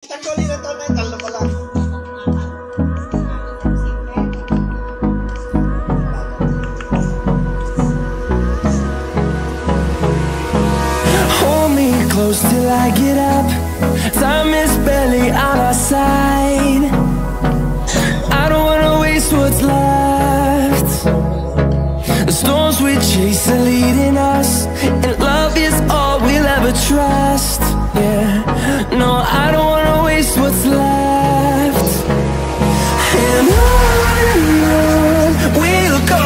Tanggalin na to, mental na pala. Hold me close till I get up. Time is barely on our side. I don't wanna waste what's left. The storms we chase are leading us, and love is all we'll ever trust. Yeah, no, I don't wanna waste what's left. And on we'll go,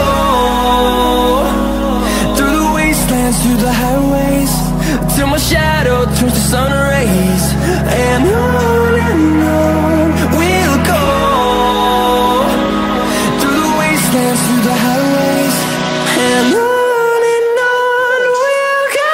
through the wastelands, through the highways, till my shadow turns to sun rays. And on we'll go, through the wastelands, through the highways, and on we'll go.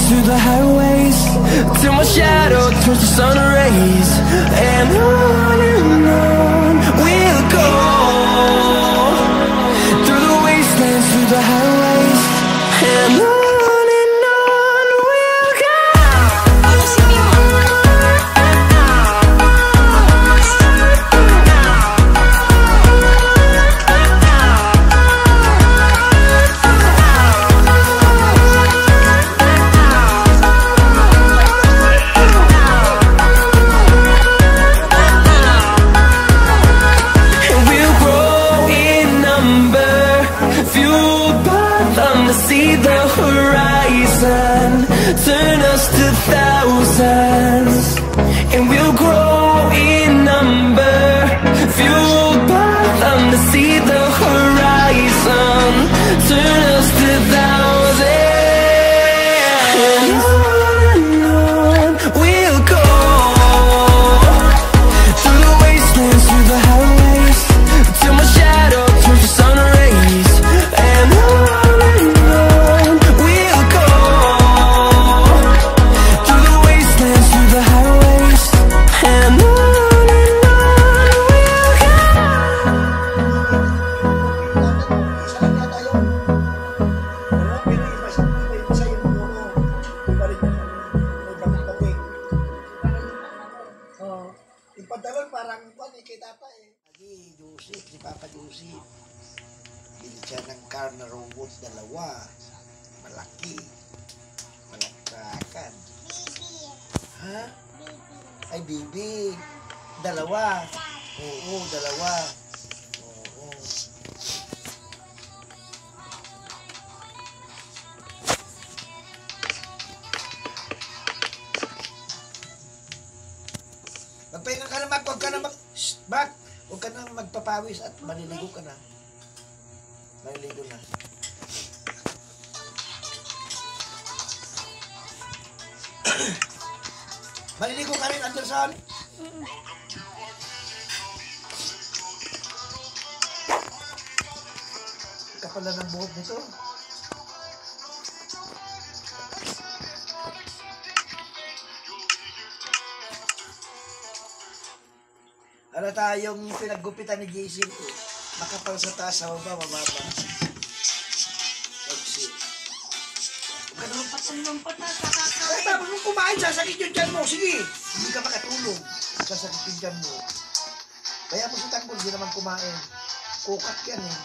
Through the highways, till my shadow turns to sun rays. And on we'll go, through the wastelands, through the highways, and on we'll go. See the horizon, turn us to thousands, and we'll grow in number, fueled by them to see the horizon, turn us to thousands, and on we'll go, through the wastelands, through the highways, till my shadow turns to sun rays. And on we'll go, through the wastelands, through the highways, and on we'll go. Yung pantalon parang kay tata eh. Lagi, Joseph, si Papa Joseph. Bili siya ng car na robot, dalawa. Malaki. Malagkakan. Ha? Ay, bibi. Dalawa. Oo, dalawa. Oo. Magpahinga ka na, Mac. Huwag ka na Shh, Mac. Huwag ka na magpapawis at maliligo ka na. Maliligo na. Maliligo ka rin, Anderson. Kapala ng buhok nito. Ano tayong pinaggupitan ni JC? Makapal sa taas, sa baba, mababa. Pagsi. Huwag ka naman Lumpat na sa kakain. Ay, tapos nung kumain, sasakit yung tiyan mo. Sige, hindi ka makatulog. Sasakit yung tiyan mo. Kaya mo si Tanggol, hindi naman kumain. Kukak yan eh.